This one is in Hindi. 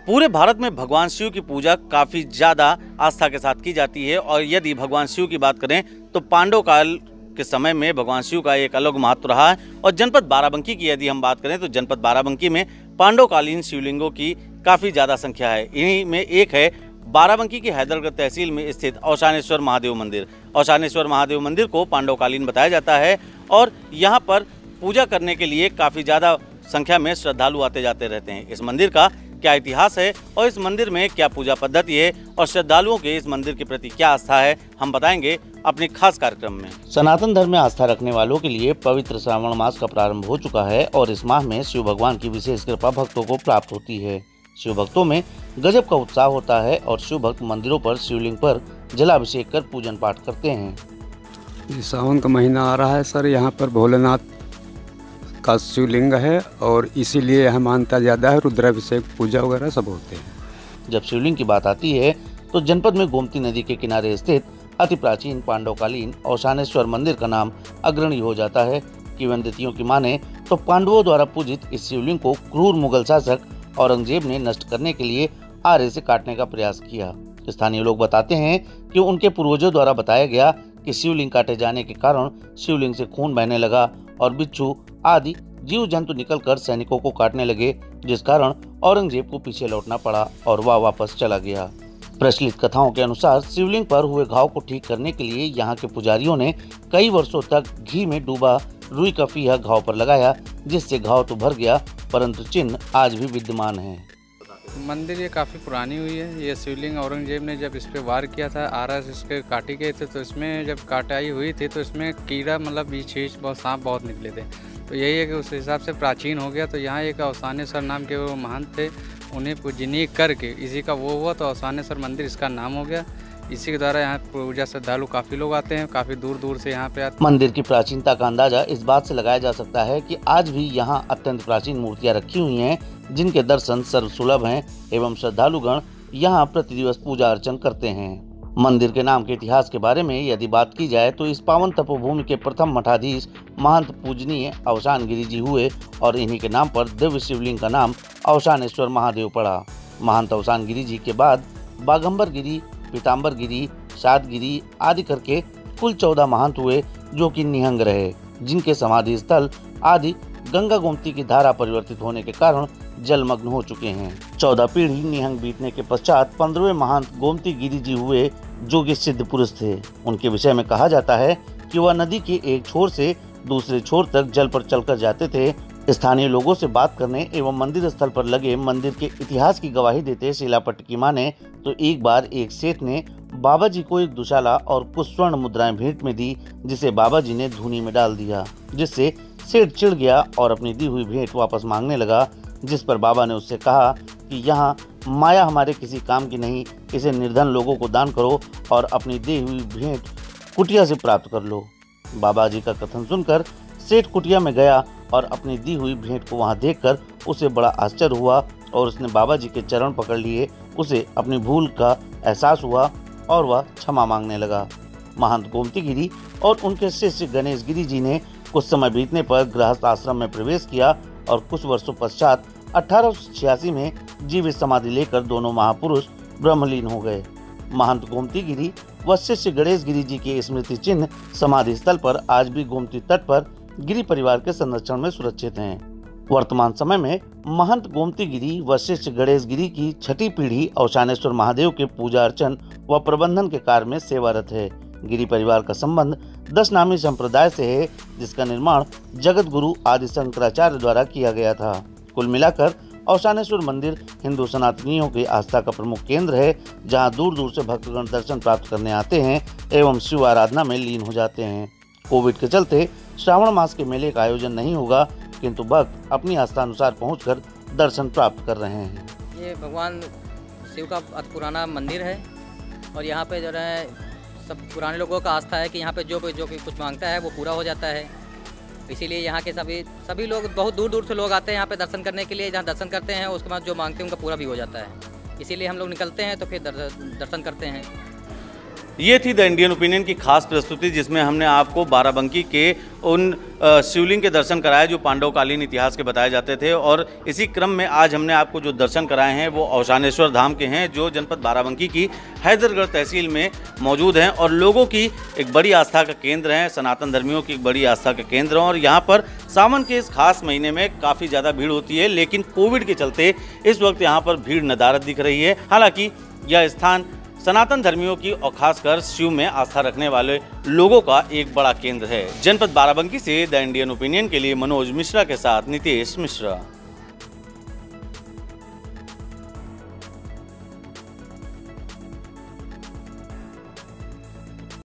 पूरे भारत में भगवान शिव की पूजा काफी ज्यादा आस्था के साथ की जाती है और यदि भगवान शिव की बात करें तो पांडव काल के समय में भगवान शिव का एक अलग महत्व रहा है। और जनपद बाराबंकी की यदि हम बात करें तो जनपद बाराबंकी में पांडवकालीन शिवलिंगों की काफी ज्यादा संख्या है। इन्हीं में एक है बाराबंकी की हैदरगढ़ तहसील में स्थित औशानेश्वर महादेव मंदिर। औशानेश्वर महादेव मंदिर को पांडवकालीन बताया जाता है और यहाँ पर पूजा करने के लिए काफी ज्यादा संख्या में श्रद्धालु आते जाते रहते हैं। इस मंदिर का क्या इतिहास है और इस मंदिर में क्या पूजा पद्धति है और श्रद्धालुओं के इस मंदिर के प्रति क्या आस्था है, हम बताएंगे अपने खास कार्यक्रम में। सनातन धर्म में आस्था रखने वालों के लिए पवित्र श्रावण मास का प्रारंभ हो चुका है और इस माह में शिव भगवान की विशेष कृपा भक्तों को प्राप्त होती है। शिव भक्तों में गजब का उत्साह होता है और शिव भक्त मंदिरों पर शिवलिंग पर जलाभिषेक कर पूजन पाठ करते हैं। सावन का महीना आ रहा है सर, यहाँ पर भोलेनाथ का शिवलिंग है और इसीलिए यहाँ मान्यता ज़्यादा है। रुद्राभिषेक पूजा वगैरह सब होते हैं। जब शिवलिंग की बात आती है तो जनपद में गोमती नदी के किनारे स्थित अति प्राचीन पांडवकालीन औशानेश्वर मंदिर का नाम अग्रणी हो जाता है। किंवदंतियों की माने तो पांडवों द्वारा पूजित इस शिवलिंग को क्रूर मुगल शासक औरंगजेब ने नष्ट करने के लिए आरे से काटने का प्रयास किया। स्थानीय लोग बताते हैं कि उनके पूर्वजों द्वारा बताया गया कि शिवलिंग काटे जाने के कारण शिवलिंग से खून बहने लगा और बिच्छू आदि जीव जंतु निकलकर सैनिकों को काटने लगे, जिस कारण औरंगजेब को पीछे लौटना पड़ा और वह वापस चला गया। प्रचलित कथाओं के अनुसार शिवलिंग पर हुए घाव को ठीक करने के लिए यहाँ के पुजारियों ने कई वर्षों तक घी में डूबा रुई का फीहा घाव पर लगाया, जिससे घाव तो भर गया परंतु चिन्ह आज भी विद्यमान है। मंदिर ये काफ़ी पुरानी हुई है। ये शिवलिंग औरंगजेब ने जब इस पे वार किया था, आरा से इसके काटे गए थे, तो इसमें जब काटाई हुई थी तो इसमें कीड़ा मतलब बीच बहुत सांप बहुत निकले थे। तो यही है कि उस हिसाब से प्राचीन हो गया। तो यहाँ एक औशानेश्वर नाम के वो महंत थे, उन्हें पूजनीय करके इसी का वो हुआ तो औशानेश्वर मंदिर इसका नाम हो गया। इसी के द्वारा यहाँ पूजा श्रद्धालु काफ़ी लोग आते हैं, काफ़ी दूर दूर से यहाँ पे आते हैं। मंदिर की प्राचीनता का अंदाजा इस बात से लगाया जा सकता है कि आज भी यहाँ अत्यंत प्राचीन मूर्तियाँ रखी हुई हैं, जिनके दर्शन सर्वसुलभ हैं एवं श्रद्धालुगण यहाँ प्रतिदिवस पूजा अर्चन करते हैं। मंदिर के नाम के इतिहास के बारे में यदि बात की जाए तो इस पावन तपोभूमि के प्रथम मठाधीश महंत पूजनीय अवसान गिरी जी हुए और इन्हीं के नाम पर दिव्य शिवलिंग का नाम औशानेश्वर महादेव पड़ा। महंत अवसान गिरी जी के बाद बागंबर गिरी, पीताम्बर गिरी, सात गिरी आदि करके कुल 14 महंत हुए, जो कि निहंग रहे, जिनके समाधि स्थल आदि गंगा गोमती की धारा परिवर्तित होने के कारण जलमग्न हो चुके हैं। 14 पीढ़ी निहंग बीतने के पश्चात 15वें महंत गोमती गिरी जी हुए, जो कि सिद्ध पुरुष थे। उनके विषय में कहा जाता है कि वह नदी के एक छोर से दूसरे छोर तक जल पर चलकर जाते थे। स्थानीय लोगों से बात करने एवं मंदिर स्थल पर लगे मंदिर के इतिहास की गवाही देते शिलापट्ट की माने तो एक बार एक सेठ ने बाबा जी को एक दुशाला और कुछ स्वर्ण मुद्राएं भेंट में दी, जिसे बाबा जी ने धूनी में डाल दिया, जिससे सेठ चिढ़ गया और अपनी दी हुई भेंट वापस मांगने लगा। जिस पर बाबा ने उससे कहा कि यहाँ माया हमारे किसी काम की नहीं, इसे निर्धन लोगों को दान करो और अपनी दी हुई भेंट कुटिया से प्राप्त कर लो। बाबा जी का कथन सुनकर सेठ कुटिया में गया और अपनी दी हुई भेंट को वहां देखकर उसे बड़ा आश्चर्य हुआ और उसने बाबा जी के चरण पकड़ लिए। उसे अपनी भूल का एहसास हुआ और वह क्षमा मांगने लगा। महंत गोमती गिरी और उनके शिष्य गणेश गिरी जी ने कुछ समय बीतने पर गृहस्थ आश्रम में प्रवेश किया और कुछ वर्षों पश्चात 1886 में जीवित समाधि लेकर दोनों महापुरुष ब्रह्मलीन हो गए। महंत गोमती गिरी व शिष्य गणेश गिरी जी के स्मृति चिन्ह समाधि स्थल पर आज भी गोमती तट पर गिरी परिवार के संरक्षण में सुरक्षित हैं। वर्तमान समय में महंत गोमती गिरी व शिष्य गणेश गिरी की छठी पीढ़ी औशानेश्वर महादेव के पूजा अर्चन व प्रबंधन के कार्य में सेवारत है। गिरी परिवार का संबंध 10 नामी संप्रदाय से है, जिसका निर्माण जगत गुरु आदि शंकराचार्य द्वारा किया गया था। कुल मिलाकर औशानेश्वर मंदिर हिंदू सनातनियों की आस्था का प्रमुख केंद्र है, जहां दूर दूर से भक्तगण दर्शन प्राप्त करने आते हैं एवं शिव आराधना में लीन हो जाते हैं। कोविड के चलते श्रावण मास के मेले का आयोजन नहीं होगा, किंतु भक्त अपनी आस्था अनुसार पहुंचकर दर्शन प्राप्त कर रहे हैं। ये भगवान शिव का अति पुराना मंदिर है और यहाँ पे जो है सब पुराने लोगों का आस्था है कि यहाँ पे जो भी कुछ मांगता है वो पूरा हो जाता है। इसीलिए यहाँ के सभी लोग बहुत दूर दूर से लोग आते हैं यहाँ पे दर्शन करने के लिए। जहाँ दर्शन करते हैं उसके बाद जो मांगते हैं उनका पूरा भी हो जाता है। इसीलिए हम लोग निकलते हैं तो फिर दर्शन करते हैं। ये थी द इंडियन ओपिनियन की खास प्रस्तुति, जिसमें हमने आपको बाराबंकी के उन शिवलिंग के दर्शन कराए जो पांडवकालीन इतिहास के बताए जाते थे। और इसी क्रम में आज हमने आपको जो दर्शन कराए हैं वो औशानेश्वर धाम के हैं, जो जनपद बाराबंकी की हैदरगढ़ तहसील में मौजूद हैं और लोगों की एक बड़ी आस्था का केंद्र है, सनातन धर्मियों की एक बड़ी आस्था का केंद्र है। और यहाँ पर सावन के इस खास महीने में काफ़ी ज़्यादा भीड़ होती है, लेकिन कोविड के चलते इस वक्त यहाँ पर भीड़ नदारद दिख रही है। हालांकि यह स्थान सनातन धर्मियों की और खासकर शिव में आस्था रखने वाले लोगों का एक बड़ा केंद्र है। जनपद बाराबंकी से द इंडियन ओपिनियन के लिए मनोज मिश्रा के साथ नितेश मिश्रा।